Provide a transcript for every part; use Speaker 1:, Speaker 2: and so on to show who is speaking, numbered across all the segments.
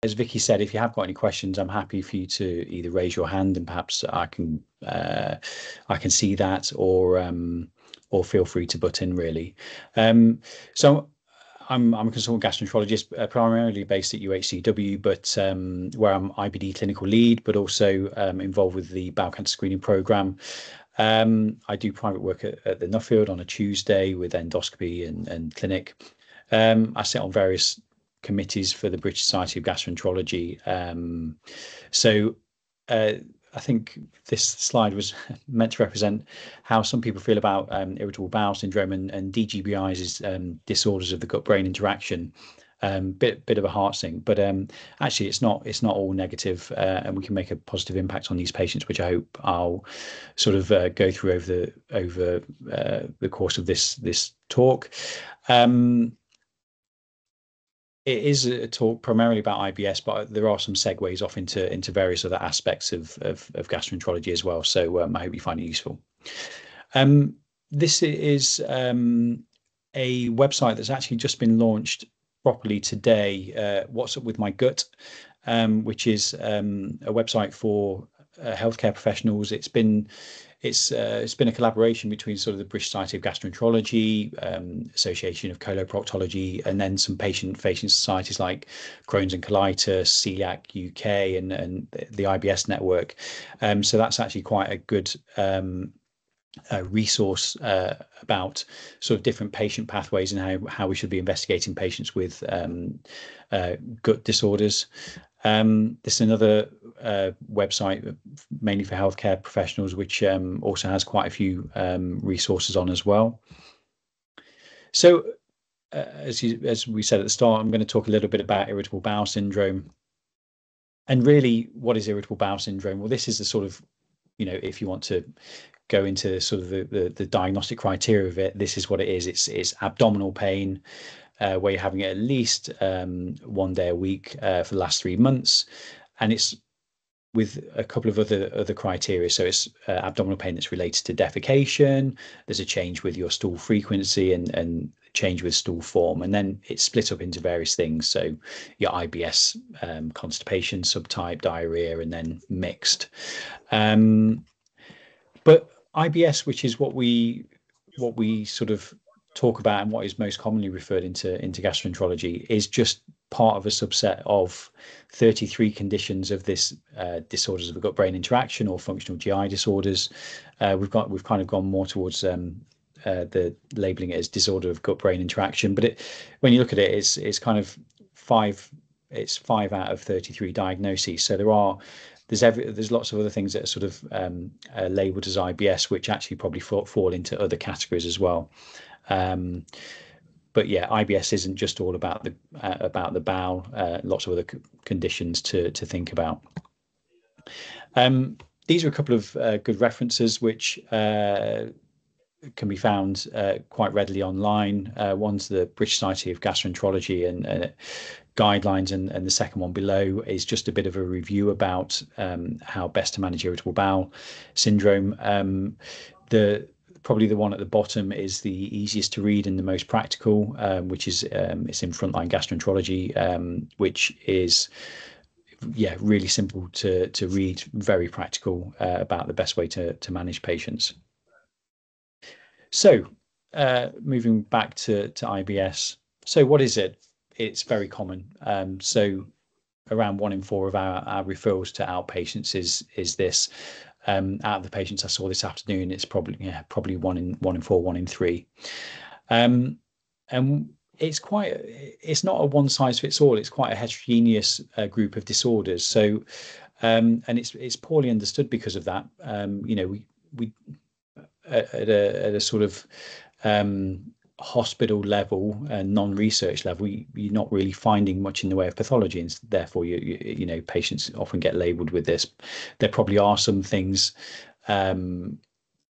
Speaker 1: as Vicky said, if you have got any questions, I'm happy for you to either raise your hand and perhaps I can see that, or feel free to butt in really. So I'm a consultant gastroenterologist, primarily based at UHCW, but where I'm IBD clinical lead, but also involved with the bowel cancer screening program. I do private work at the Nuffield on a Tuesday with endoscopy and clinic. I sit on various committees for the British Society of Gastroenterology. I think this slide was meant to represent how some people feel about irritable bowel syndrome, and DGBIs is disorders of the gut-brain interaction. Bit of a heart sink, but actually it's not all negative, and we can make a positive impact on these patients, which I hope I'll sort of go through over the course of this talk. It is a talk primarily about IBS, but there are some segues off into various other aspects of gastroenterology as well. So I hope you find it useful. This is a website that's actually just been launched properly today. What's Up With My Gut, which is a website for healthcare professionals. It's been a collaboration between sort of the British Society of Gastroenterology, Association of Coloproctology, and then some patient-facing societies like Crohn's and Colitis, Celiac UK, and the IBS network. So that's actually quite a good resource about sort of different patient pathways and how we should be investigating patients with gut disorders. This is another website mainly for healthcare professionals, which also has quite a few resources on as well. So as we said at the start, I'm going to talk a little bit about irritable bowel syndrome. And really, what is irritable bowel syndrome? Well, this is the sort of, if you want to go into sort of the diagnostic criteria of it, this is what it is. It's abdominal pain, where you're having it at least 1 day a week for the last 3 months, and it's with a couple of other criteria. So it's abdominal pain that's related to defecation. There's a change with your stool frequency and change with stool form, and then it's split up into various things. So your IBS, constipation subtype, diarrhea, and then mixed. But IBS, which is what we sort of talk about and what is most commonly referred into gastroenterology, is just part of a subset of 33 conditions of this disorders of the gut-brain interaction, or functional GI disorders. We've kind of gone more towards the labeling it as disorder of gut-brain interaction, but when you look at it, it's kind of 5 out of 33 diagnoses. So there's lots of other things that are sort of labeled as IBS, which actually probably fall into other categories as well. But yeah, IBS isn't just all about the bowel. Lots of other conditions to think about. These are a couple of good references which can be found quite readily online. One's the British Society of Gastroenterology and guidelines, and the second one below is just a bit of a review about how best to manage irritable bowel syndrome. Probably the one at the bottom is the easiest to read and the most practical, which is it's in Frontline Gastroenterology, which is really simple to read, very practical about the best way to manage patients. So moving back to IBS. So what is it? It's very common. So around 1 in 4 of our referrals to outpatients is this. Out of the patients I saw this afternoon, it's probably 1 in 4, 1 in 3. And it's not a one size fits all. It's quite a heterogeneous group of disorders. So and it's poorly understood because of that. We at a sort of hospital level and non-research level, you're not really finding much in the way of pathology, and therefore patients often get labeled with this. There probably are some things in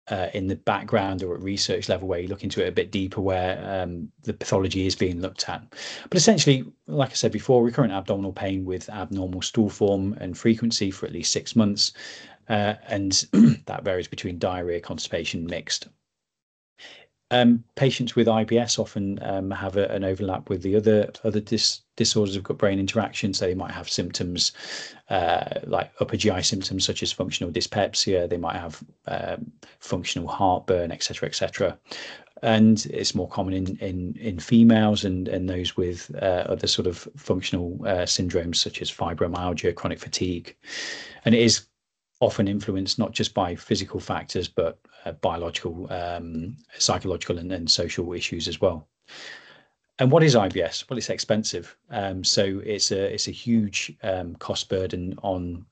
Speaker 1: the background or at research level where you look into it a bit deeper, where the pathology is being looked at. But essentially, like I said before, recurrent abdominal pain with abnormal stool form and frequency for at least 6 months, and that varies between diarrhea, constipation, mixed. Patients with IBS often have an overlap with the other disorders of gut-brain interaction. So they might have symptoms like upper GI symptoms such as functional dyspepsia. They might have functional heartburn, etc., etc. And it's more common in females and those with other sort of functional syndromes such as fibromyalgia, chronic fatigue. And it is often influenced not just by physical factors, but biological, psychological, and social issues as well. And what is IBS? Well, it's expensive. So it's a huge cost burden on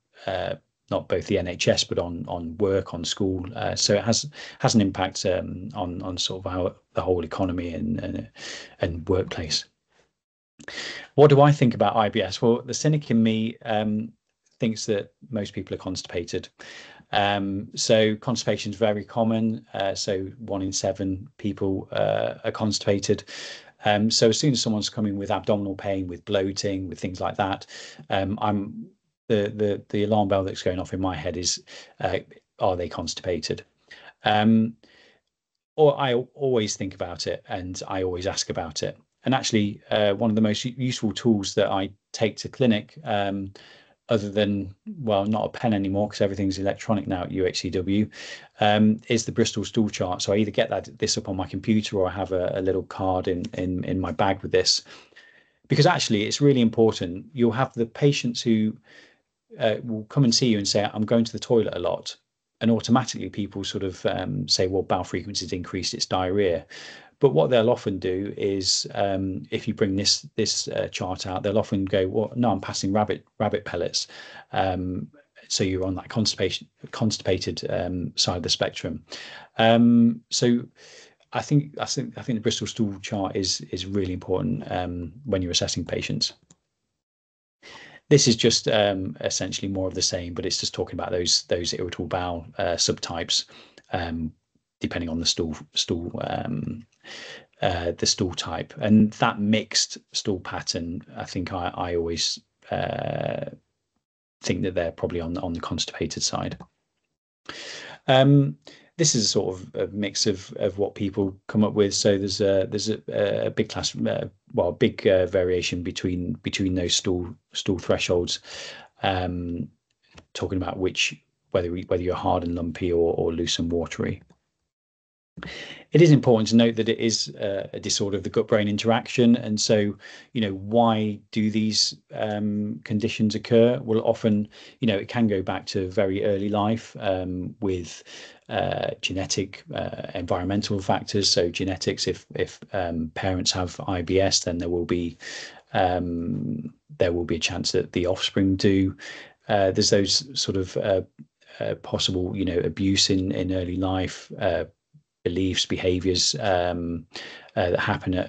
Speaker 1: not both the NHS but on work, on school. So it has an impact on sort of the whole economy and workplace. What do I think about IBS? Well, the cynic in me thinks that most people are constipated. So constipation is very common. So 1 in 7 people are constipated. So as soon as someone's coming with abdominal pain, with bloating, with things like that, the alarm bell that's going off in my head is, are they constipated? Or I always think about it and I always ask about it. And actually, one of the most useful tools that I take to clinic, other than, well, not a pen anymore because everything's electronic now at UHCW, is the Bristol stool chart. So I either get this up on my computer or I have a little card in my bag with this, because actually it's really important. You'll have the patients who will come and see you and say, I'm going to the toilet a lot. And automatically people sort of say, well, bowel frequency has increased, it's diarrhea. But what they'll often do is, if you bring this chart out, they'll often go, well, no, I'm passing rabbit pellets. So you're on that constipated side of the spectrum. So I think the Bristol stool chart is really important when you're assessing patients. This is just essentially more of the same, but it's just talking about those irritable bowel subtypes, depending on the stool type. And that mixed stool pattern, I think I always think that they're probably on the constipated side. This is a sort of a mix of what people come up with. So there's a big class, well, big variation between those stool thresholds, talking about whether you're hard and lumpy or loose and watery. It is important to note that it is a disorder of the gut-brain interaction. And so, why do these conditions occur? Well, often, it can go back to very early life with genetic, environmental factors. So genetics, if parents have IBS, then there will be a chance that the offspring do. There's those sort of possible, abuse in early life, beliefs, behaviors that happen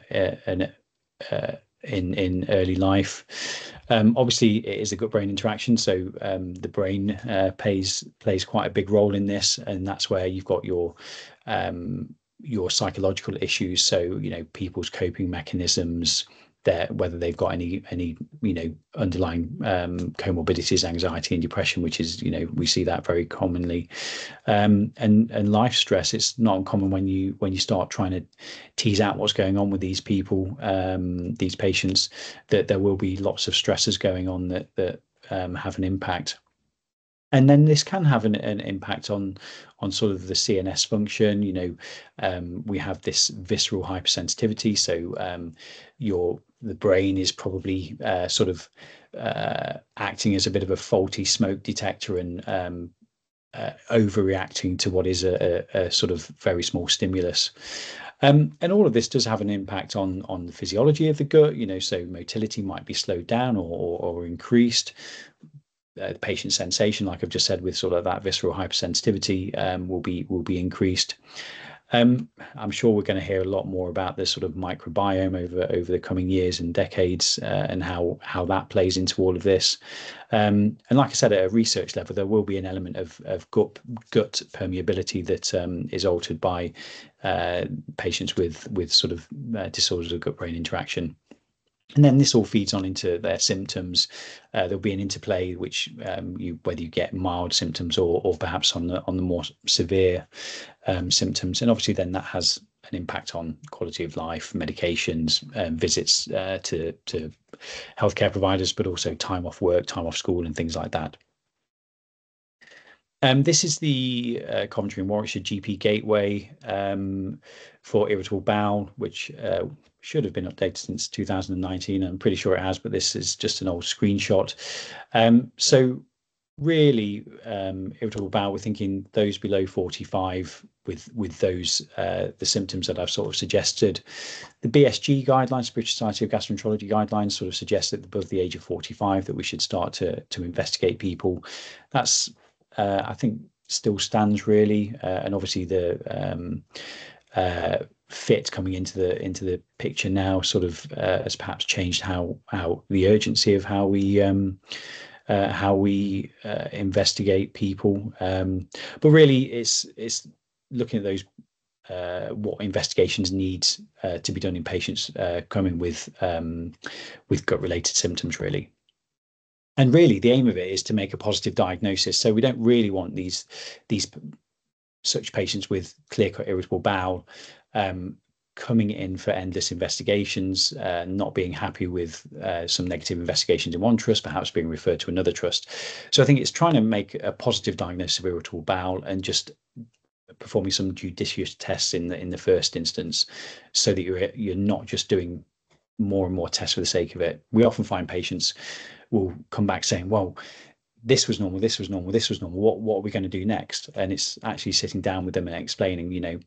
Speaker 1: in early life. Obviously, it is a gut-brain interaction, so the brain plays quite a big role in this, and that's where you've got your psychological issues. So people's coping mechanisms, whether they've got any underlying comorbidities, anxiety and depression, which is we see that very commonly, and life stress. It's not uncommon when you start trying to tease out what's going on with these people, these patients, that there will be lots of stresses going on that have an impact. And then this can have an impact on sort of the CNS function. We have this visceral hypersensitivity. So the brain is probably sort of acting as a bit of a faulty smoke detector and overreacting to what is a sort of very small stimulus. And all of this does have an impact on the physiology of the gut. So motility might be slowed down or increased. The patient sensation, like I've just said, with sort of that visceral hypersensitivity, will be increased. I'm sure we're going to hear a lot more about this sort of microbiome over the coming years and decades, and how that plays into all of this. And like I said, at a research level, there will be an element of gut permeability that is altered by patients with sort of disorders of gut-brain interaction. And then this all feeds on into their symptoms. There'll be an interplay, which whether you get mild symptoms or perhaps on the more severe symptoms, and obviously then that has an impact on quality of life, medications, visits to healthcare providers, but also time off work, time off school, and things like that. This is the Coventry and Warwickshire GP Gateway for irritable bowel, which should have been updated since 2019. I'm pretty sure it has, but this is just an old screenshot. So really, irritable bowel, we're thinking those below 45 with those the symptoms that I've sort of suggested. The BSG guidelines, British Society of Gastroenterology guidelines, sort of suggest that above the age of 45 that we should start to investigate people. That's I think still stands really, and obviously the fit coming into the picture now sort of has perhaps changed how the urgency of how we investigate people. But really, it's looking at those what investigations need to be done in patients coming with gut-related symptoms, really. And really, the aim of it is to make a positive diagnosis. So we don't really want these such patients with clear-cut irritable bowel coming in for endless investigations, not being happy with some negative investigations in one trust, perhaps being referred to another trust. So I think it's trying to make a positive diagnosis of irritable bowel and just performing some judicious tests in the first instance, so that you're not just doing more and more tests for the sake of it. We often find patients will come back saying, well, this was normal, this was normal, this was normal, what are we going to do next? And it's actually sitting down with them and explaining, you know,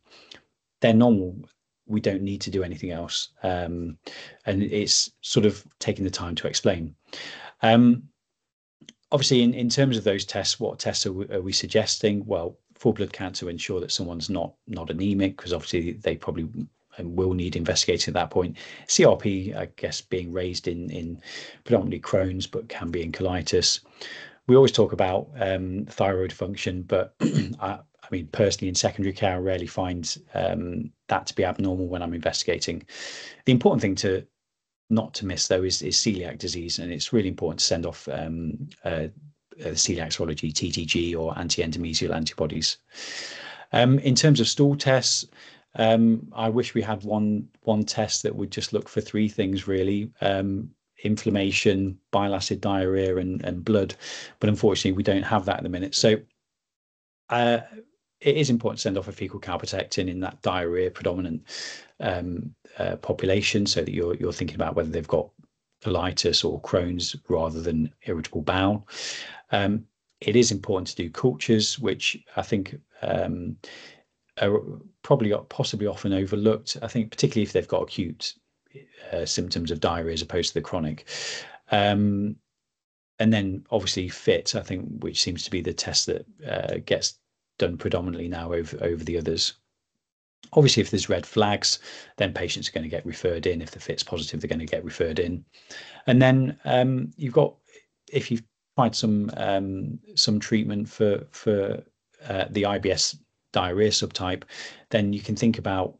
Speaker 1: they're normal, we don't need to do anything else. And it's sort of taking the time to explain. Obviously, in terms of those tests, what tests are we suggesting? Well, full blood count to ensure that someone's not anemic, because obviously they probably and will need investigating at that point. CRP, I guess, being raised in predominantly Crohn's, but can be in colitis. We always talk about thyroid function, but I mean, personally, in secondary care, I rarely find that to be abnormal when I'm investigating. The important thing not to miss, though, is celiac disease, and it's really important to send off celiac serology, TTG, or anti-endomysial antibodies. In terms of stool tests, I wish we had one test that would just look for three things, really: inflammation, bile acid, diarrhea, and blood. But unfortunately, we don't have that at the minute. So it is important to send off a fecal calprotectin in that diarrhea predominant population, so that you're thinking about whether they've got colitis or Crohn's rather than irritable bowel. It is important to do cultures, which I think are possibly often overlooked. I think particularly if they've got acute symptoms of diarrhea as opposed to the chronic. And then obviously FIT, I think, which seems to be the test that gets done predominantly now over the others. Obviously, if there's red flags, then patients are going to get referred in. If the FIT's positive, they're going to get referred in. And then if you've tried some treatment for the IBS diarrhea subtype, then you can think about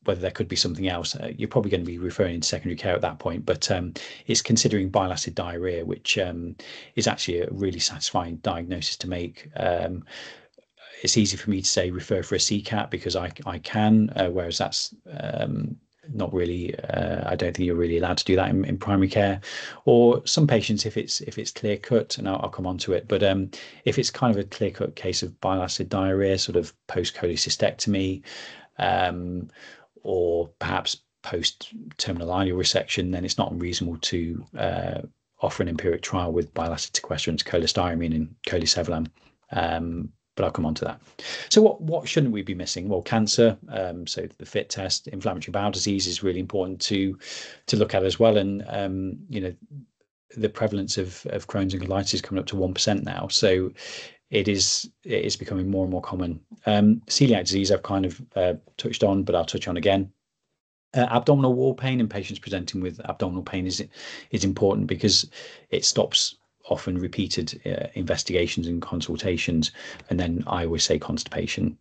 Speaker 1: whether there could be something else. You're probably going to be referring into secondary care at that point, but it's considering bile acid diarrhea, which is actually a really satisfying diagnosis to make. It's easy for me to say refer for a CCAT because I can, whereas that's not really, I don't think you're really allowed to do that in primary care. Or some patients, if it's clear cut, and I'll come on to it, but if it's kind of a clear cut case of bile acid diarrhea, sort of post cholecystectomy, or perhaps post terminal ileal resection, then it's not unreasonable to offer an empiric trial with bile acid sequestrants, cholestyramine and cholesevelam. But I'll come on to that. So what shouldn't we be missing? Well, cancer, so the FIT test. Inflammatory bowel disease is really important to look at as well. And you know, the prevalence of Crohn's and colitis is coming up to 1% now. So it is becoming more and more common. Celiac disease I've kind of touched on, but I'll touch on again. Abdominal wall pain in patients presenting with abdominal pain is important because it stops often repeated investigations and consultations. And then I always say constipation.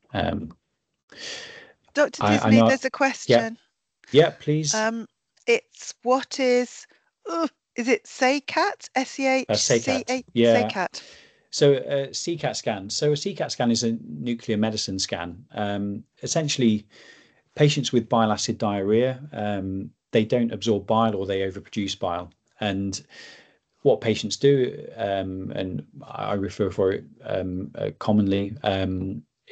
Speaker 2: Dr. Disney, there's a question.
Speaker 1: Yeah, please.
Speaker 2: It's what is it SECAT?
Speaker 1: SECAT. Yeah.
Speaker 2: SECAT.
Speaker 1: So a CCAT scan. So a CCAT scan is a nuclear medicine scan. Essentially, patients with bile acid diarrhea, they don't absorb bile or they overproduce bile. And what patients do, and I refer for it commonly,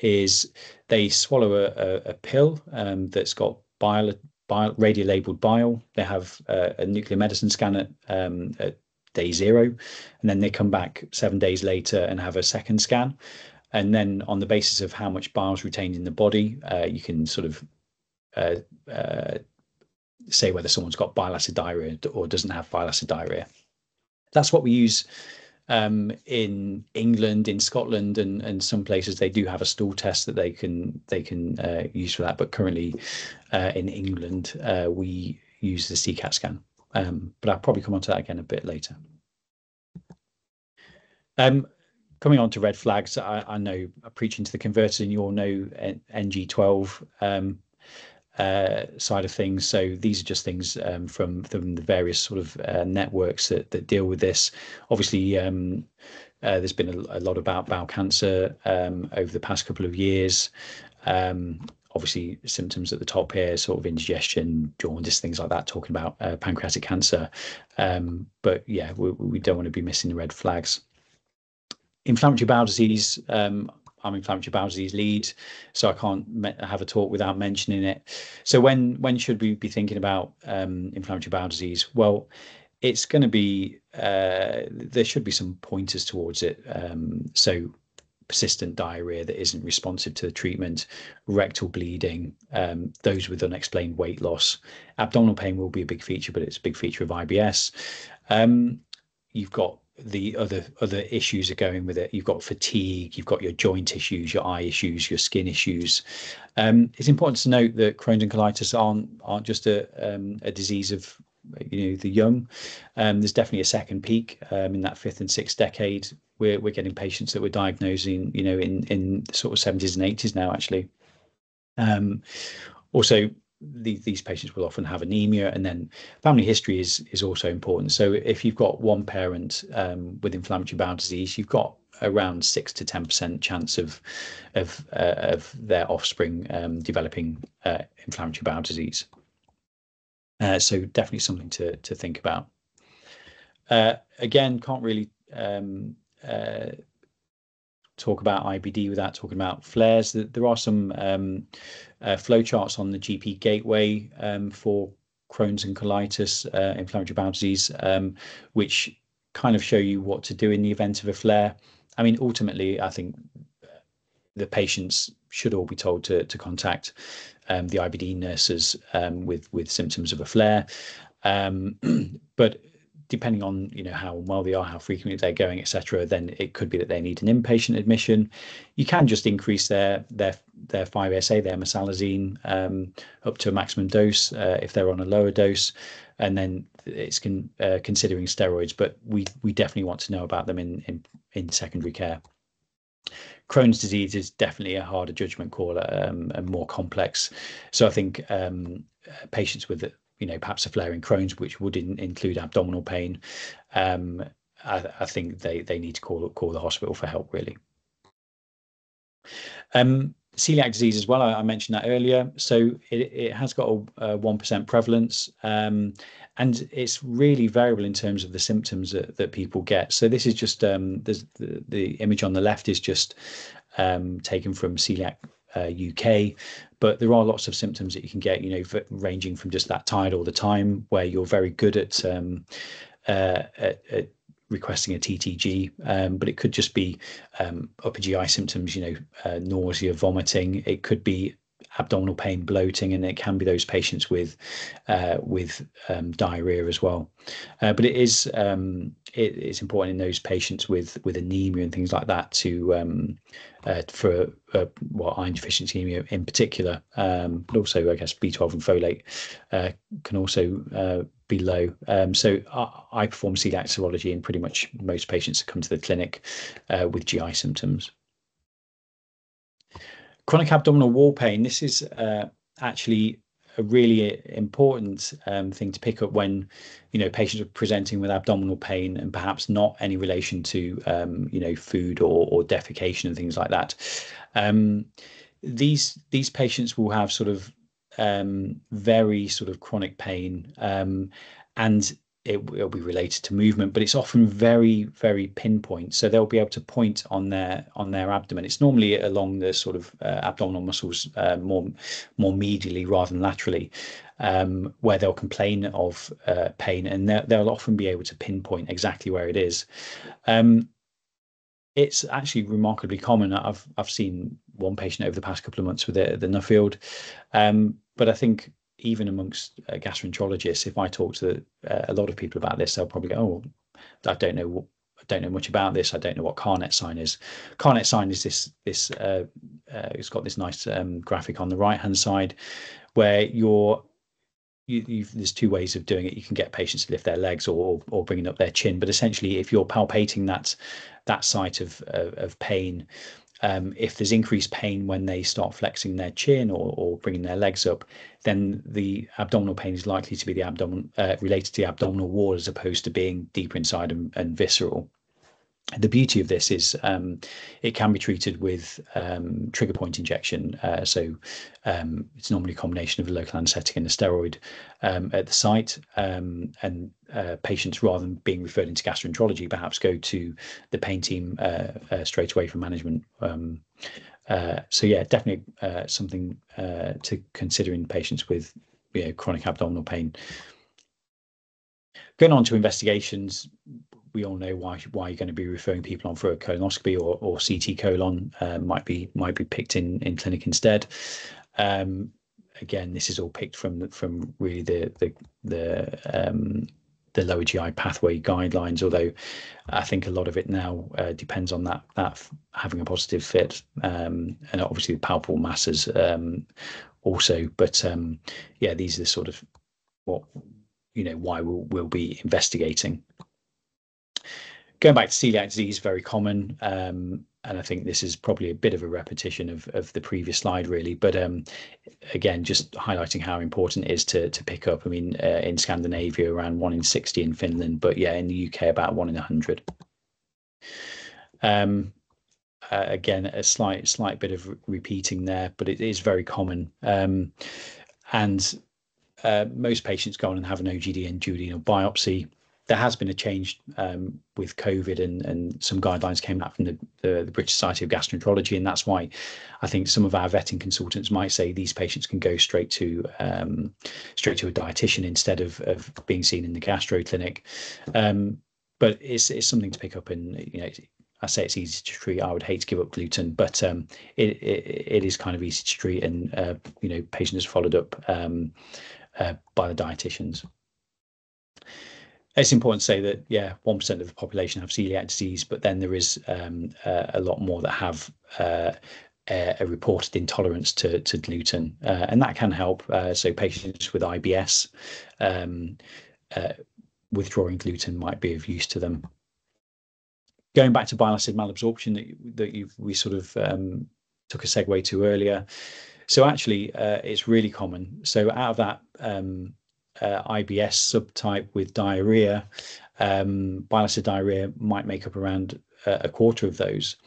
Speaker 1: is they swallow a pill that's got radio-labeled bile. They have a nuclear medicine scan at day 0, and then they come back 7 days later and have a second scan. And then on the basis of how much bile is retained in the body, you can sort of say whether someone's got bile acid diarrhea or doesn't have bile acid diarrhea. That's what we use in England, in Scotland, and some places they do have a stool test that they can use for that. But currently in England, we use the CCAT scan. But I'll probably come on to that again a bit later. Coming on to red flags, I know preaching to the converted, and you all know NG12 side of things. So these are just things from the various sort of networks that deal with this. Obviously, there's been a lot about bowel cancer over the past couple of years. Obviously, symptoms at the top here, sort of indigestion, jaundice, things like that, talking about pancreatic cancer. But yeah, we don't want to be missing the red flags. Inflammatory bowel disease, I'm inflammatory bowel disease lead, so I can't have a talk without mentioning it. So when should we be thinking about inflammatory bowel disease? Well, it's going to be, there should be some pointers towards it. So persistent diarrhea that isn't responsive to the treatment, rectal bleeding, those with unexplained weight loss. Abdominal pain will be a big feature, but it's a big feature of IBS. You've got the other issues are going with it. You've got fatigue, you've got your joint issues, your eye issues, your skin issues. It's important to note that Crohn's and colitis aren't just a disease of the young. There's definitely a second peak in that 5th and 6th decade. We're getting patients that we're diagnosing in sort of 70s and 80s now, actually. Also, these patients will often have anemia, and then family history is also important. So if you've got one parent with inflammatory bowel disease, you've got around 6 to 10% chance of their offspring developing inflammatory bowel disease. So definitely something to think about. Again, can't really talk about IBD without talking about flares. There are some flowcharts on the GP Gateway for Crohn's and colitis, inflammatory bowel disease, which kind of show you what to do in the event of a flare. I mean, ultimately, I think the patients should all be told to contact the IBD nurses with symptoms of a flare. But depending on how well they are, how frequently they're going, etc., then it could be that they need an inpatient admission. You can just increase their 5-ASA, their mesalazine, up to a maximum dose if they're on a lower dose, and then it's considering steroids. But we definitely want to know about them in secondary care. Crohn's disease is definitely a harder judgment call and more complex. So I think patients with perhaps a flare in Crohn's, which would include abdominal pain, I think they need to call the hospital for help, really. Celiac disease as well, I mentioned that earlier. So it has got a 1% prevalence, and it's really variable in terms of the symptoms that people get. So this is just the image on the left is just taken from Celiac UK, but there are lots of symptoms that you can get, ranging from just that tired all the time, where you're very good at requesting a TTG, but it could just be upper GI symptoms, nausea, vomiting. It could be abdominal pain, bloating, and it can be those patients with diarrhea as well. But it's important in those patients with anemia and things like that for iron deficiency anemia in particular, but also I guess B12 and folate can also be low. So I perform celiac serology in pretty much most patients that come to the clinic with GI symptoms. Chronic abdominal wall pain. This is actually a really important thing to pick up when patients are presenting with abdominal pain and perhaps not any relation to food or defecation and things like that. These patients will have sort of very sort of chronic pain, and it'll be related to movement, but it's often very, very pinpoint. So they'll be able to point on their abdomen. It's normally along the sort of abdominal muscles, more medially rather than laterally, where they'll complain of pain, and they'll often be able to pinpoint exactly where it is. It's actually remarkably common. I've seen one patient over the past couple of months with the Nuffield, but I think even amongst gastroenterologists, if I talk to a lot of people about this, they'll probably go, "Oh, I don't know much about this. I don't know what Carnet sign is." Carnet sign is this it's got this nice graphic on the right hand side where there's two ways of doing it. You can get patients to lift their legs or bringing up their chin, but essentially, if you're palpating that site of pain, if there's increased pain when they start flexing their chin or bringing their legs up, then the abdominal pain is likely to be related to the abdominal wall as opposed to being deeper inside and visceral. The beauty of this is it can be treated with trigger point injection. It's normally a combination of a local anesthetic and a steroid at the site. And patients, rather than being referred into gastroenterology, perhaps go to the pain team straight away for management. So yeah, definitely something to consider in patients with chronic abdominal pain. Going on to investigations, we all know why you're going to be referring people on for a colonoscopy or CT colon might be picked in clinic instead. Again, this is all picked from really the lower GI pathway guidelines, although I think a lot of it now depends on that having a positive fit, and obviously the palpable masses also. But yeah, these are the sort of what why we'll be investigating. Going back to celiac disease, very common, and I think this is probably a bit of a repetition of the previous slide, really. But again, just highlighting how important it is to pick up. I mean, in Scandinavia, around 1 in 60, in Finland, but yeah, in the UK, about 1 in 100. Again, a slight bit of repeating there, but it is very common. And most patients go on and have an OGD and duodenal biopsy. There has been a change with COVID, and some guidelines came out from the British Society of Gastroenterology, and that's why I think some of our vetting consultants might say these patients can go straight to a dietitian instead of being seen in the gastro clinic. But it's something to pick up, and I say it's easy to treat. I would hate to give up gluten, but it is kind of easy to treat, and patients are followed up by the dietitians. It's important to say that, yeah, 1% of the population have celiac disease, but then there is a lot more that have a reported intolerance to gluten, and that can help. So patients with IBS, withdrawing gluten might be of use to them. Going back to bile acid malabsorption that we sort of took a segue to earlier. So actually, it's really common. So out of that IBS subtype with diarrhea, bile acid diarrhea might make up around a quarter of those,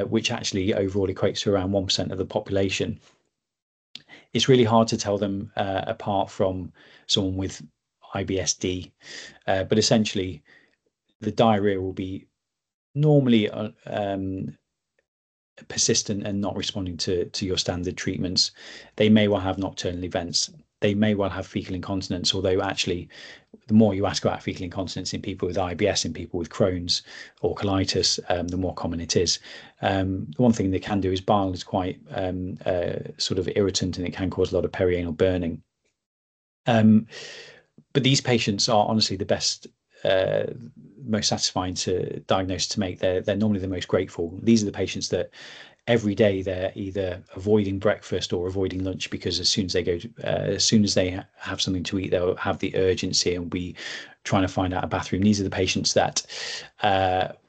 Speaker 1: which actually overall equates to around 1% of the population. It's really hard to tell them apart from someone with IBS-D, but essentially the diarrhea will be normally persistent and not responding to your standard treatments. They may well have nocturnal events. They may well have fecal incontinence, although actually the more you ask about fecal incontinence in people with IBS, in people with Crohn's or colitis, the more common it is. The one thing they can do is bile is quite sort of irritant, and it can cause a lot of perianal burning. But these patients are honestly the best, most satisfying to diagnose to make. They're normally the most grateful. These are the patients that every day they're either avoiding breakfast or avoiding lunch, because as soon as they have something to eat, they'll have the urgency and be trying to find out a bathroom. These are the patients that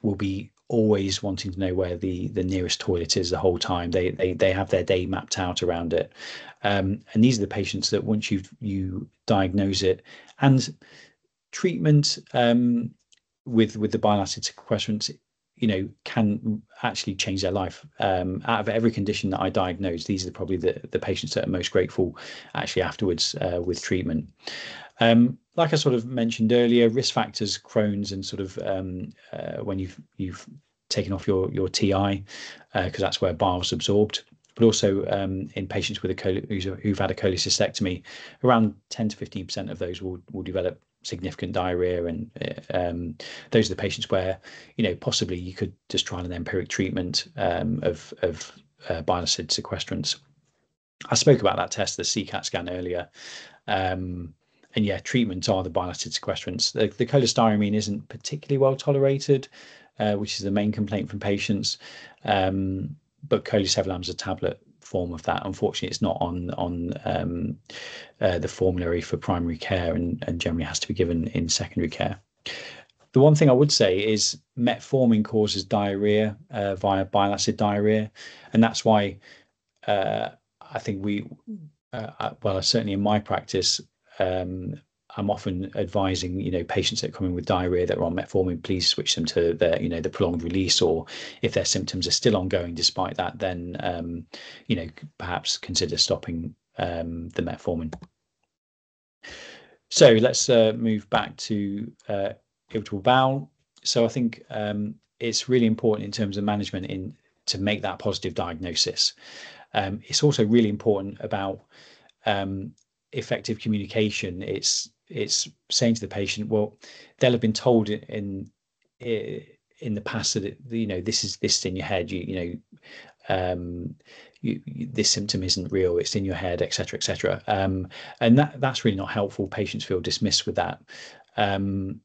Speaker 1: will be always wanting to know where the nearest toilet is the whole time. They have their day mapped out around it, and these are the patients that once you diagnose it, and treatment with the bile acid sequestrants, can actually change their life. Out of every condition that I diagnose, these are probably the patients that are most grateful actually afterwards with treatment. Like I sort of mentioned earlier, risk factors, Crohn's, and sort of when you've taken off your TI, because that's where bile's absorbed. But also in patients with who've had a cholecystectomy, around 10 to 15% of those will develop significant diarrhea, and those are the patients where possibly you could just try an empiric treatment of bile acid sequestrants. I spoke about that test, the CCAT scan, earlier. And yeah, treatments are the bile acid sequestrants. The cholestyramine isn't particularly well tolerated, which is the main complaint from patients. But cholesevelam is a tablet form of that. Unfortunately, it's not on the formulary for primary care, and generally has to be given in secondary care. The one thing I would say is metformin causes diarrhea via bile acid diarrhea, and that's why I think well, certainly in my practice, I'm often advising, patients that come in with diarrhea that are on metformin, please switch them to the prolonged release, or if their symptoms are still ongoing despite that, then, perhaps consider stopping the metformin. So let's move back to irritable bowel. So I think it's really important in terms of management to make that positive diagnosis. It's also really important about effective communication. It's saying to the patient, well, they'll have been told in the past that this is in your head. This symptom isn't real, it's in your head, etc., etc. And that's really not helpful. Patients feel dismissed with that. And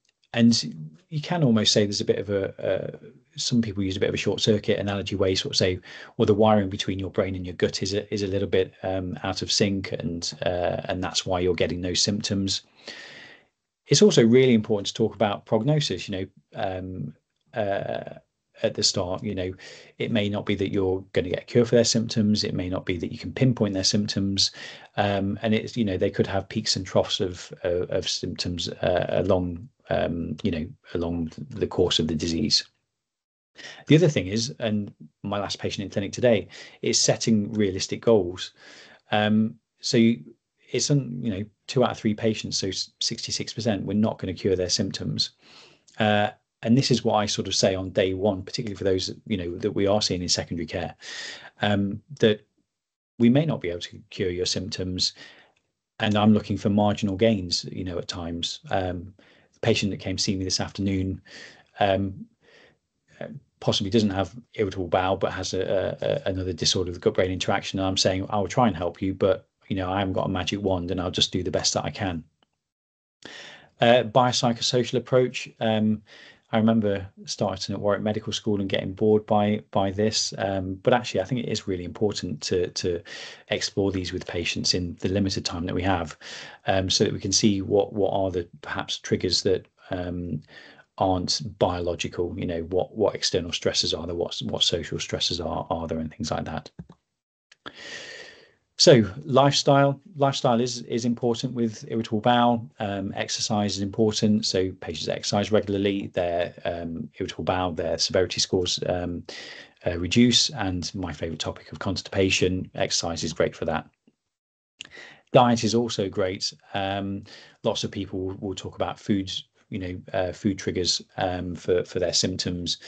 Speaker 1: you can almost say there's a bit of some people use a bit of a short circuit analogy where you sort of say, well, the wiring between your brain and your gut is a little bit out of sync, and that's why you're getting those symptoms. It's also really important to talk about prognosis. At the start, it may not be that you're going to get a cure for their symptoms. It may not be that you can pinpoint their symptoms, and it's they could have peaks and troughs of symptoms along the course of the disease. The other thing is, and my last patient in clinic today, is setting realistic goals. So it's 2 out of 3 patients, so 66%, we're not going to cure their symptoms. And this is what I sort of say on day one, particularly for those that we are seeing in secondary care, that we may not be able to cure your symptoms, and I'm looking for marginal gains. At times, the patient that came to see me this afternoon possibly doesn't have irritable bowel, but has another disorder of the gut-brain interaction. And I'm saying, I will try and help you, but I haven't got a magic wand, and I'll just do the best that I can. Biopsychosocial approach. I remember starting at Warwick Medical School and getting bored by this, but actually I think it is really important to explore these with patients in the limited time that we have, so that we can see what are the perhaps triggers that aren't biological. What external stresses are there, what social stresses are there, and things like that. So lifestyle is important with irritable bowel. Exercise is important. So patients exercise regularly, their irritable bowel, their severity scores reduce. And my favorite topic of constipation, exercise is great for that. Diet is also great. Lots of people will talk about foods, food triggers for their symptoms.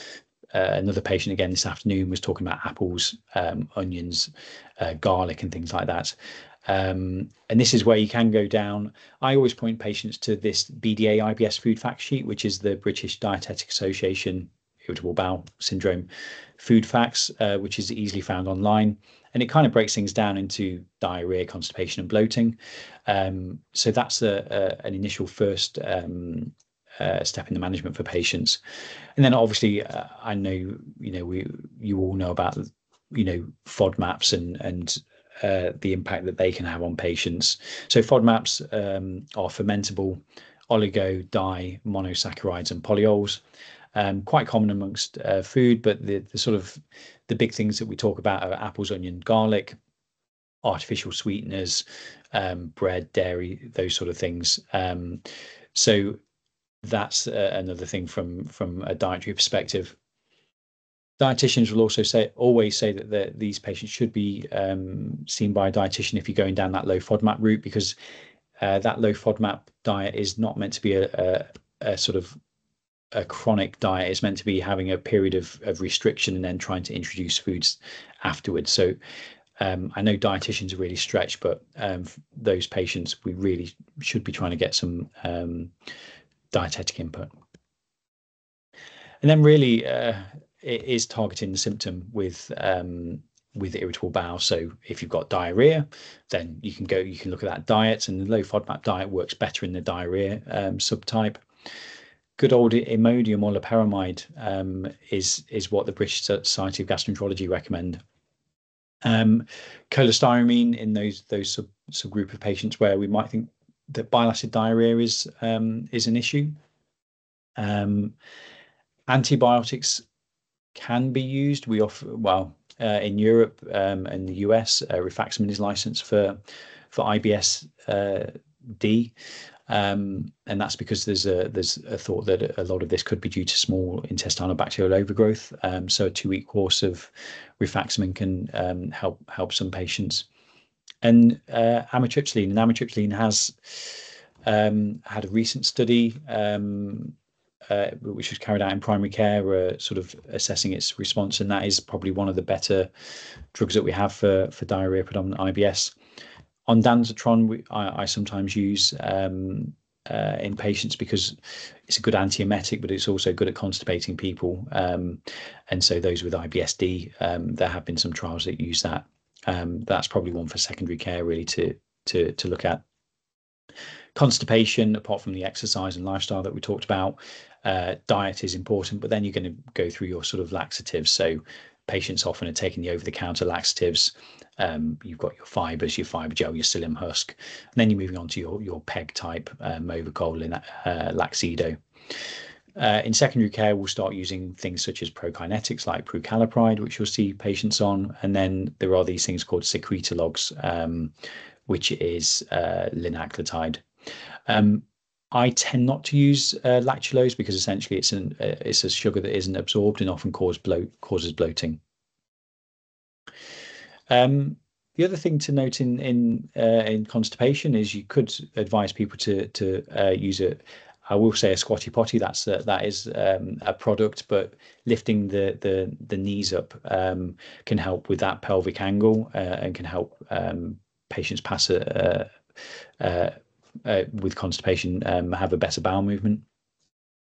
Speaker 1: Another patient again this afternoon was talking about apples, onions, garlic, and things like that. And this is where you can go down. I always point patients to this BDA IBS food fact sheet, which is the British Dietetic Association Irritable Bowel Syndrome food facts, which is easily found online. And it kind of breaks things down into diarrhea, constipation, and bloating. So that's an initial first step in the management for patients. And then obviously I know you all know about FODMAPs and the impact that they can have on patients. So FODMAPs are fermentable oligo, di, monosaccharides, and polyols. Quite common amongst food, but the sort of the big things that we talk about are apples, onion, garlic, artificial sweeteners, bread, dairy, those sort of things. So that's another thing from a dietary perspective. Dietitians will also always say that these patients should be seen by a dietitian if you're going down that low FODMAP route, because that low FODMAP diet is not meant to be a sort of a chronic diet. It's meant to be having a period of restriction and then trying to introduce foods afterwards. So I know dietitians are really stretched, but those patients, we really should be trying to get some dietetic input. And then really it is targeting the symptom with irritable bowel. So if you've got diarrhea, then you can look at that diet, and the low FODMAP diet works better in the diarrhea subtype. Good old Imodium or loperamide is what the British Society of Gastroenterology recommend. Cholestyramine in those subgroup of patients where we might think that bile acid diarrhea is an issue. Antibiotics can be used. We offer, in Europe and the US, rifaximin is licensed for IBS D, and that's because there's a thought that a lot of this could be due to small intestinal bacterial overgrowth. So a 2-week course of rifaximin can help some patients. And amitriptyline has had a recent study which was carried out in primary care, sort of assessing its response, and that is probably one of the better drugs that we have for diarrhea predominant IBS. Ondansetron, I sometimes use in patients because it's a good antiemetic, but it's also good at constipating people. And so those with IBS-D, there have been some trials that use that. That's probably one for secondary care really to look at. Constipation, apart from the exercise and lifestyle that we talked about, diet is important, but then you're going to go through your sort of laxatives. So patients often are taking the over-the-counter laxatives. You've got your fibers, your fiber gel, your psyllium husk, and then you're moving on to your PEG type, Movicol and Laxido. In secondary care, we'll start using things such as prokinetics like prucalopride, which you'll see patients on, and then there are these things called secretologues, which is linaclotide. I tend not to use lactulose because essentially it's a sugar that isn't absorbed and often causes bloating. The other thing to note in constipation is you could advise people to use I will say a squatty potty. That is a product, but lifting the knees up can help with that pelvic angle and can help patients pass with constipation have a better bowel movement.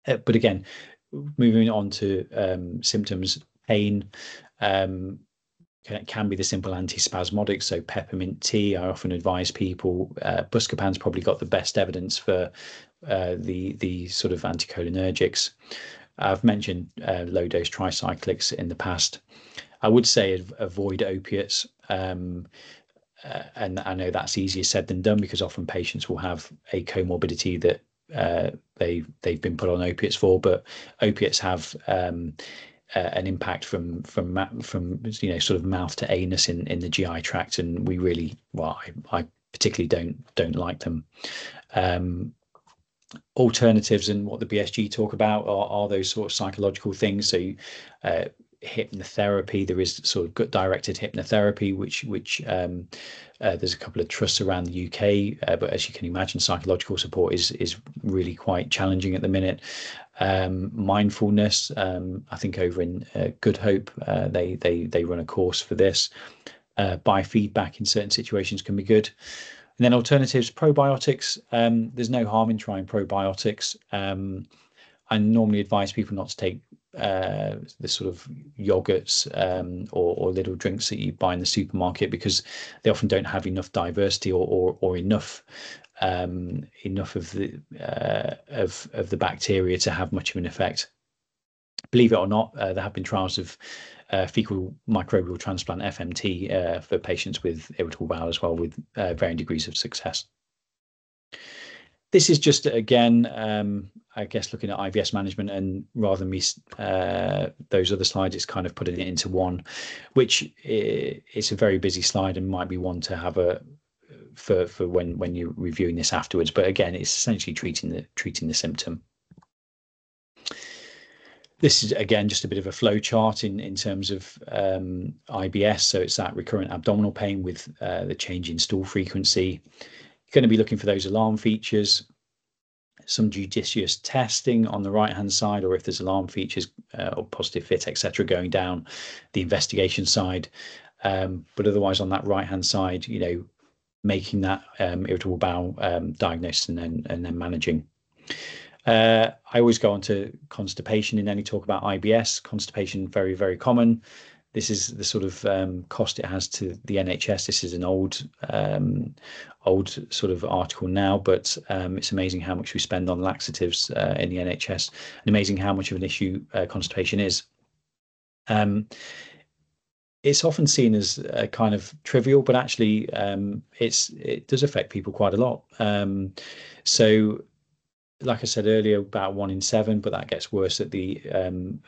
Speaker 1: But again, moving on to symptoms, pain can be the simple antispasmodic. So peppermint tea, I often advise people. Buscopan's probably got the best evidence for the sort of anticholinergics. I've mentioned low dose tricyclics in the past. I would say avoid opiates. And I know that's easier said than done because often patients will have a comorbidity that they've been put on opiates for, but opiates have an impact from sort of mouth to anus in the GI tract, and we really, I particularly don't like them. Alternatives and what the BSG talk about are those sort of psychological things. So hypnotherapy, there is sort of gut directed hypnotherapy, which there's a couple of trusts around the UK, but as you can imagine, psychological support is really quite challenging at the minute. Mindfulness, I think over in Good Hope, they run a course for this. Biofeedback in certain situations can be good. And then alternatives, probiotics. There's no harm in trying probiotics. I normally advise people not to take the sort of yogurts or little drinks that you buy in the supermarket because they often don't have enough diversity or enough of the bacteria to have much of an effect. Believe it or not, there have been trials of fecal microbial transplant (FMT) for patients with irritable bowel as well, with varying degrees of success. This is just, again, I guess, looking at IBS management, and rather than those other slides, it's kind of putting it into one, which is a very busy slide and might be one to have for when you're reviewing this afterwards. But again, it's essentially treating the symptom. This is, again, just a bit of a flow chart in terms of IBS. So it's that recurrent abdominal pain with the change in stool frequency. You're going to be looking for those alarm features, some judicious testing on the right-hand side, or if there's alarm features or positive fit, etc., going down the investigation side. But otherwise, on that right-hand side, making that irritable bowel diagnosis and then managing. I always go on to constipation in any talk about IBS. Constipation, very, very common. This is the sort of cost it has to the NHS. This is an old sort of article now, but it's amazing how much we spend on laxatives in the NHS, and amazing how much of an issue constipation is. It's often seen as a kind of trivial, but actually it does affect people quite a lot. So like I said earlier, about 1 in 7, but that gets worse at the in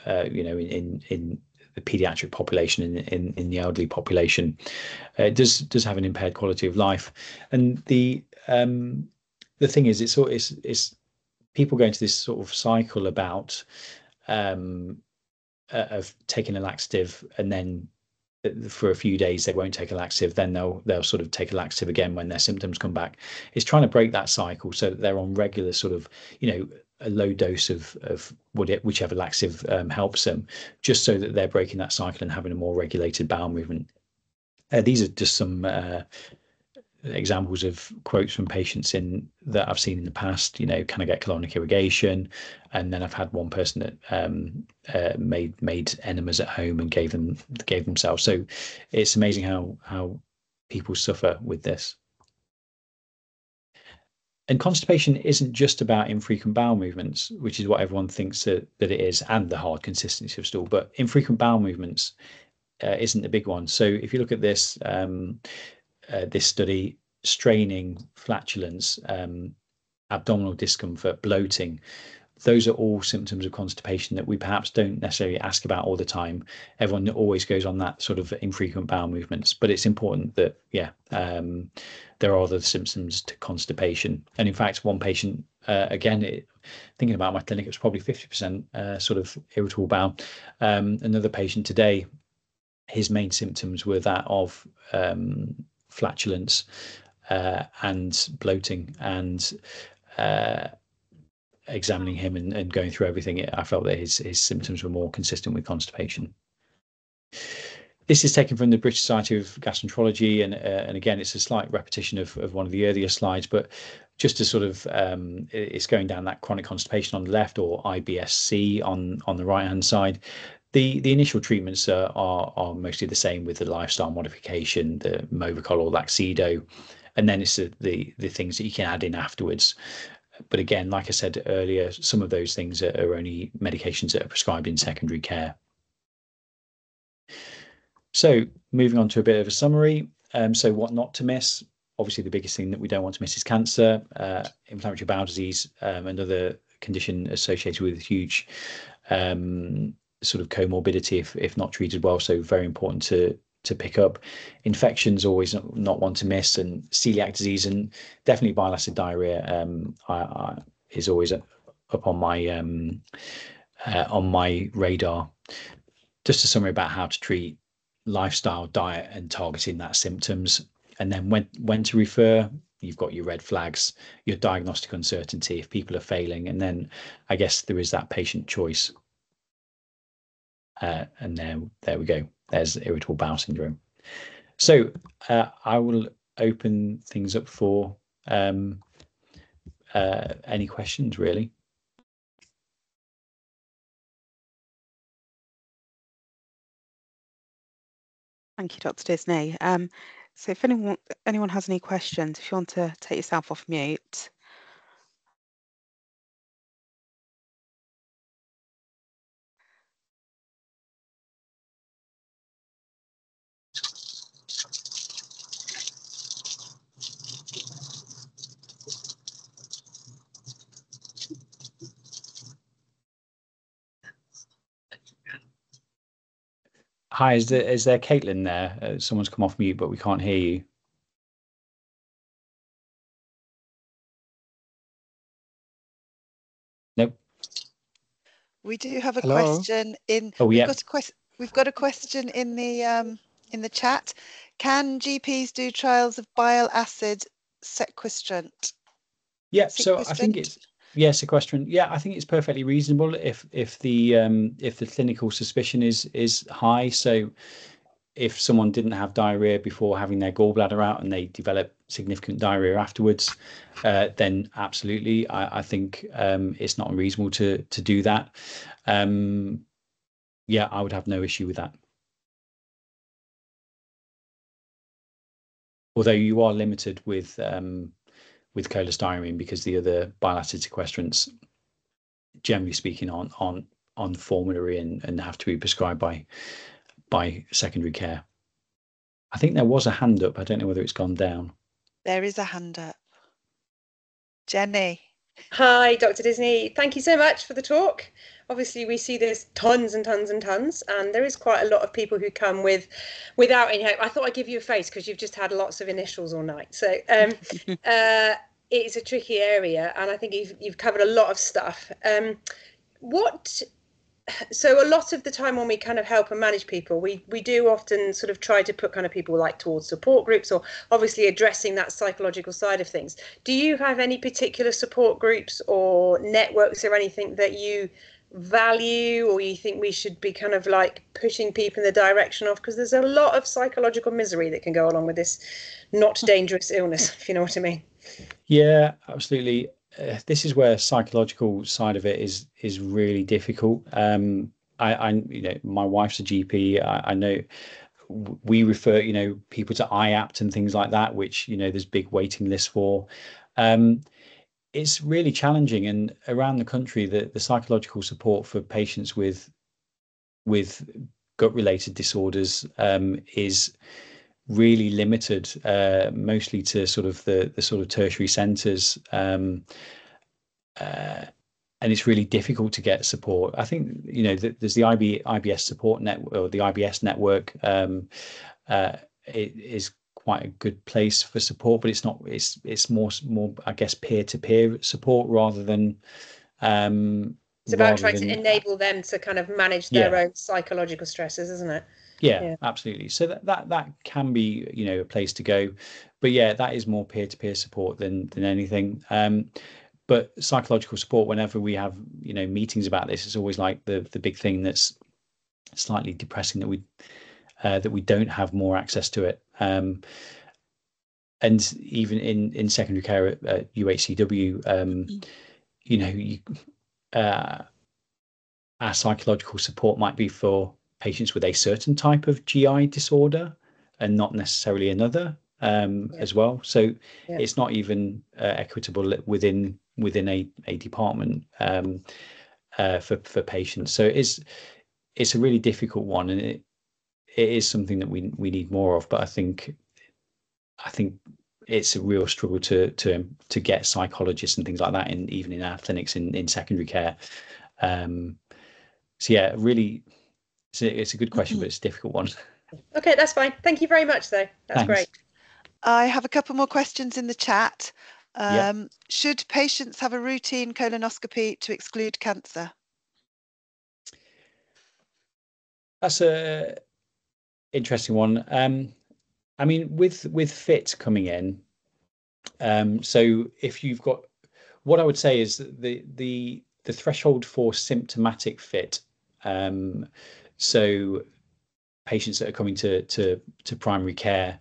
Speaker 1: the pediatric population, in the elderly population. It does have an impaired quality of life, and the thing is, it's people go into this sort of cycle about of taking a laxative, and then for a few days they won't take a laxative, then they'll sort of take a laxative again when their symptoms come back. It's trying to break that cycle so that they're on regular sort of a low dose of whichever laxative helps them, just so that they're breaking that cycle and having a more regulated bowel movement. These are just some examples of quotes from patients that I've seen in the past. Can I get colonic irrigation? And then I've had one person that made enemas at home and gave themselves. So it's amazing how people suffer with this. And constipation isn't just about infrequent bowel movements, which is what everyone thinks that it is, and the hard consistency of stool. But infrequent bowel movements isn't the big one. So if you look at this this study, straining, flatulence, abdominal discomfort, bloating, those are all symptoms of constipation that we perhaps don't necessarily ask about all the time. Everyone always goes on that sort of infrequent bowel movements, but it's important that, there are other symptoms to constipation. And in fact, one patient, thinking about my clinic, it was probably 50% sort of irritable bowel. Another patient today, his main symptoms were that of flatulence and bloating, and examining him and going through everything, I felt that his symptoms were more consistent with constipation. This is taken from the British Society of Gastroenterology, and again, it's a slight repetition of one of the earlier slides, but just to sort of, it's going down that chronic constipation on the left, or IBS-C on the right-hand side. The initial treatments are mostly the same, with the lifestyle modification, the Movicol or Laxido, and then it's the things that you can add in afterwards. But again, like I said earlier, some of those things are only medications that are prescribed in secondary care. So moving on to a bit of a summary. So what not to miss? Obviously, the biggest thing that we don't want to miss is cancer, inflammatory bowel disease, another condition associated with huge sort of comorbidity if not treated well. So very important to pick up. Infections, always not one to miss, and celiac disease, and definitely bile acid diarrhea is always up on my radar. Just a summary about how to treat: lifestyle, diet, and targeting that symptoms. And then when to refer, you've got your red flags, your diagnostic uncertainty if people are failing, and then I guess there is that patient choice. And there we go. There's irritable bowel syndrome. So I will open things up for any questions, really.
Speaker 2: Thank you, Dr. Disney. So if anyone has any questions, if you want to take yourself off mute.
Speaker 1: Hi, is there Caitlin there? Someone's come off mute, but we can't hear you. Nope.
Speaker 2: We do have a
Speaker 3: Hello.
Speaker 2: question in.
Speaker 1: Oh,
Speaker 2: We've
Speaker 1: yeah.
Speaker 2: got a question. We've got a question in the chat. Can GPs do trials of bile acid sequestrant?
Speaker 1: Yeah, so I think it's sequestrant. Yeah, I think it's perfectly reasonable if the clinical suspicion is high. So if someone didn't have diarrhea before having their gallbladder out and they develop significant diarrhea afterwards, then absolutely, I think it's not unreasonable to do that. Yeah, I would have no issue with that. Although you are limited with cholestyramine because the other bile acid sequestrants, generally speaking, on formulary and have to be prescribed by secondary care. I think there was a hand up. I don't know whether it's gone down.
Speaker 2: There is a hand up. Jenny.
Speaker 4: Hi, Dr. Disney. Thank you so much for the talk. Obviously, we see there's tons and tons and tons, and there is quite a lot of people who come without any hope. I thought I'd give you a face because you've just had lots of initials all night. So it's a tricky area, and I think you've covered a lot of stuff. So a lot of the time when we kind of help and manage people, we do often sort of try to put kind of people like towards support groups or obviously addressing that psychological side of things. Do you have any particular support groups or networks or anything that you value or you think we should be kind of like pushing people in the direction of? Because there's a lot of psychological misery that can go along with this not dangerous illness, if you know what I mean.
Speaker 1: Yeah, absolutely. This is where psychological side of it is really difficult. My wife's a GP. I know we refer, people to IAPT and things like that, which, there's big waiting lists for. It's really challenging, and around the country, the psychological support for patients with gut-related disorders is really limited, mostly to sort of the sort of tertiary centres, and it's really difficult to get support. I think there's the IBS support network, or the IBS network. It is quite a good place for support, but it's not. It's more I guess peer-to-peer support rather than.
Speaker 4: It's about trying to enable them to kind of manage their own psychological stresses, isn't it?
Speaker 1: Yeah, absolutely. So that can be, a place to go, but yeah, that is more peer-to-peer support than anything. But psychological support, whenever we have, meetings about this, it's always like the big thing that's slightly depressing that we don't have more access to it. And even in secondary care at UHCW, our psychological support might be for patients with a certain type of GI disorder and not necessarily another as well. So it's not even equitable within a department for patients. So it's a really difficult one, and it is something that we need more of. But I think it's a real struggle to get psychologists and things like that even in our clinics in secondary care. So yeah, really, it's a good question, but it's a difficult one.
Speaker 4: Okay, that's fine. Thank you very much, though. That's great.
Speaker 2: I have a couple more questions in the chat.
Speaker 1: Yeah.
Speaker 2: Should patients have a routine colonoscopy to exclude cancer?
Speaker 1: That's a interesting one. I mean, with FIT coming in, so if you've got, what I would say is that the threshold for symptomatic FIT, so patients that are coming to primary care,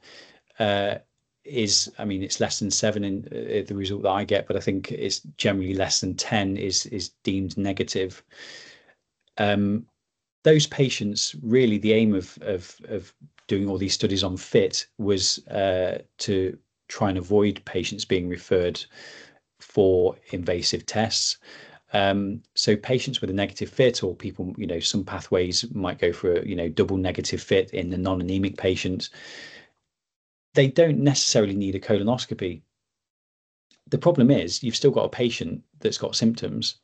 Speaker 1: is, I mean, it's less than 7 in the result that I get, but I think it's generally less than 10 is deemed negative. Those patients, really, the aim of doing all these studies on FIT was to try and avoid patients being referred for invasive tests. So patients with a negative FIT, or people, some pathways might go for a, double negative FIT in the non-anemic patients. They don't necessarily need a colonoscopy. The problem is you've still got a patient that's got symptoms.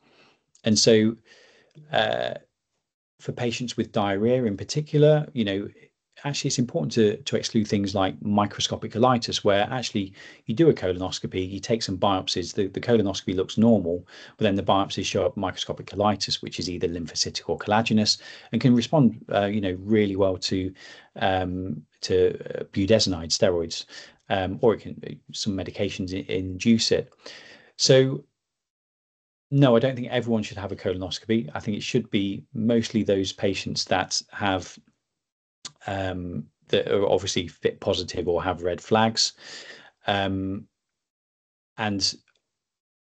Speaker 1: And so for patients with diarrhea in particular, actually it's important to exclude things like microscopic colitis, where actually you do a colonoscopy, you take some biopsies, the colonoscopy looks normal, but then the biopsies show up microscopic colitis, which is either lymphocytic or collagenous, and can respond, really well to budesonide steroids, or it can, some medications induce it. So no, I don't think everyone should have a colonoscopy. I think it should be mostly those patients that have that are obviously fit positive or have red flags. And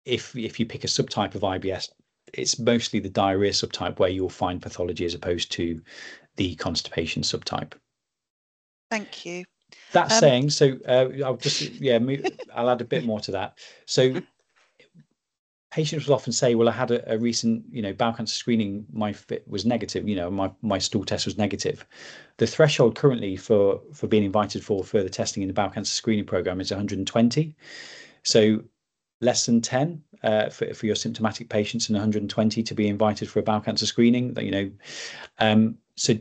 Speaker 1: if you pick a subtype of IBS, it's mostly the diarrhea subtype where you'll find pathology as opposed to the constipation subtype.
Speaker 2: Thank you.
Speaker 1: That saying, so I'll just I'll add a bit more to that. So patients will often say, well, I had a recent, bowel cancer screening, my fit was negative, my stool test was negative. The threshold currently for being invited for further testing in the bowel cancer screening program is 120. So less than 10 for your symptomatic patients, and 120 to be invited for a bowel cancer screening. So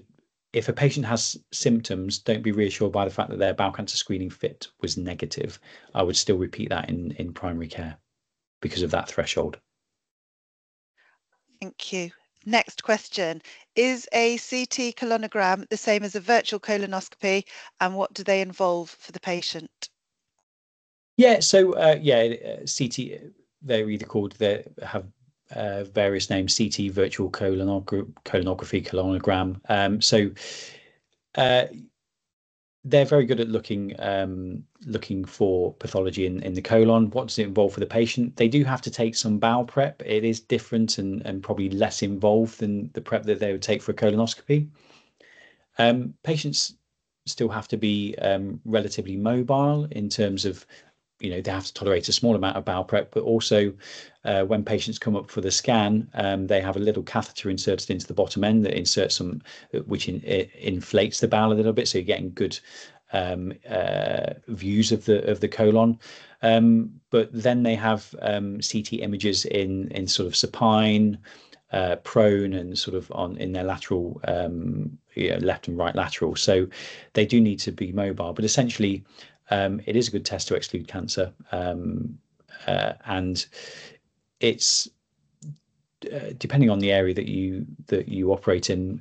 Speaker 1: if a patient has symptoms, don't be reassured by the fact that their bowel cancer screening fit was negative. I would still repeat that in primary care because of that threshold.
Speaker 2: Thank you. Next question. Is a CT colonogram the same as a virtual colonoscopy, and what do they involve for the patient?
Speaker 1: Yeah, so CT, they're either called, they have various names, CT, virtual colonography, colonogram. So they're very good at looking for pathology in the colon. What does it involve for the patient? They do have to take some bowel prep. It is different and probably less involved than the prep that they would take for a colonoscopy. Patients still have to be relatively mobile in terms of, they have to tolerate a small amount of bowel prep, but also when patients come up for the scan, they have a little catheter inserted into the bottom end that inserts some, which inflates the bowel a little bit, so you're getting good views of the colon. But then they have CT images in sort of supine, prone, and sort of in their lateral, left and right lateral. So they do need to be mobile, but essentially it is a good test to exclude cancer, and it's depending on the area that you operate in.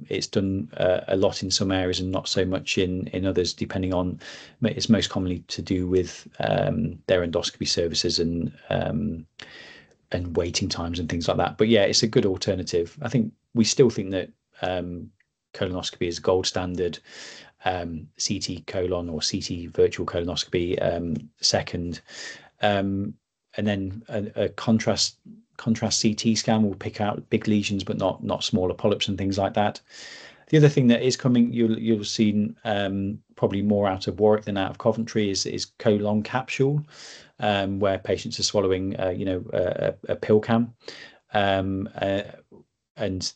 Speaker 1: It's done a lot in some areas and not so much in others, depending on, it's most commonly to do with their endoscopy services and waiting times and things like that. But yeah, it's a good alternative. I think we still think that colonoscopy is gold standard. CT colon or CT virtual colonoscopy second, and then a contrast CT scan will pick out big lesions but not smaller polyps and things like that. The other thing that is coming, you'll see probably more out of Warwick than out of Coventry, is colon capsule, where patients are swallowing a pill cam, and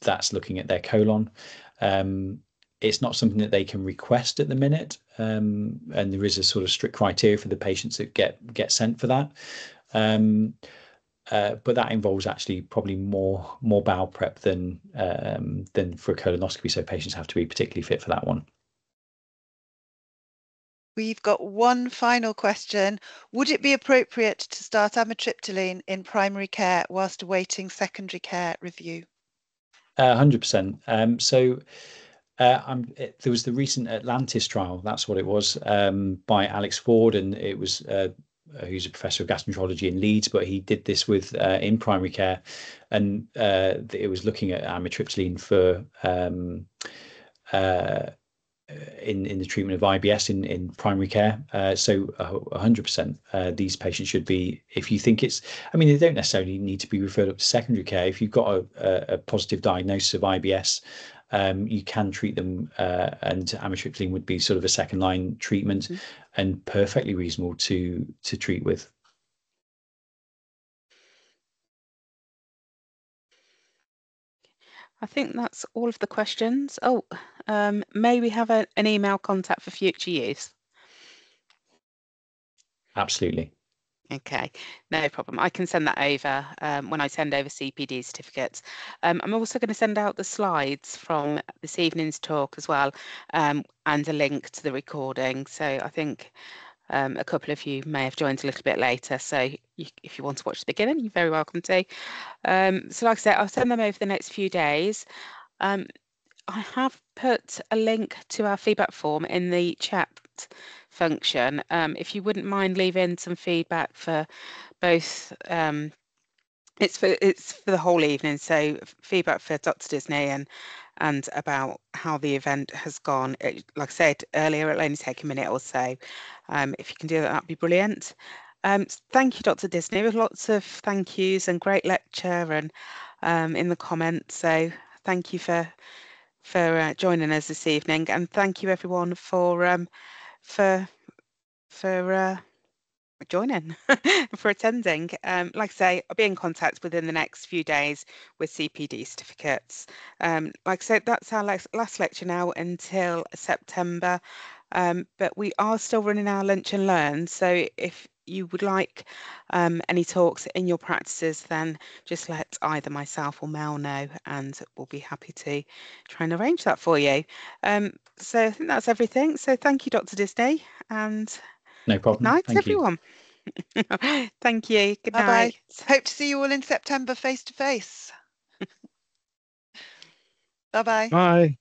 Speaker 1: that's looking at their colon. It's not something that they can request at the minute, and there is a sort of strict criteria for the patients that get sent for that. But that involves actually probably more bowel prep than for a colonoscopy, so patients have to be particularly fit for that one.
Speaker 2: We've got one final question. Would it be appropriate to start amitriptyline in primary care whilst awaiting secondary care review?
Speaker 1: 100%. So there was the recent Atlantis trial, that's what it was, by Alex Ford, and it was who's a professor of gastroenterology in Leeds, but he did this with in primary care, and it was looking at amitriptyline for in the treatment of IBS in primary care. So 100%, these patients should be, if you think it's, I mean, they don't necessarily need to be referred up to secondary care. If you've got a positive diagnosis of IBS, you can treat them, and amitriptyline would be sort of a second line treatment, and perfectly reasonable to treat with.
Speaker 3: I think that's all of the questions. Oh, may we have an email contact for future use?
Speaker 1: Absolutely.
Speaker 3: Okay, no problem. I can send that over when I send over CPD certificates. I'm also going to send out the slides from this evening's talk as well, and a link to the recording. So I think a couple of you may have joined a little bit later. So if you want to watch the beginning, you're very welcome to. So like I said, I'll send them over the next few days. I have put a link to our feedback form in the chat function. If you wouldn't mind leaving some feedback for both, it's for the whole evening, so feedback for Dr. Disney and about how the event has gone. Like I said earlier, it'll only take a minute or so. If you can do that, that'd be brilliant. Thank you, Dr. Disney, with lots of thank yous and great lecture and in the comments. So thank you for joining us this evening, and thank you everyone for joining, for attending. Like I say, I'll be in contact within the next few days with CPD certificates. Like I said, that's our last lecture now until September, but we are still running our lunch and learn. So if you would like any talks in your practices, then just let either myself or Mel know, and we'll be happy to try and arrange that for you. So I think that's everything. So thank you, Dr. Disney, and
Speaker 1: No
Speaker 3: good
Speaker 1: problem.
Speaker 3: night,
Speaker 1: Thank you.
Speaker 3: everyone. Thank you. Good
Speaker 2: Bye
Speaker 3: night.
Speaker 2: bye. Hope to see you all in September face to face. Bye bye.
Speaker 5: Bye.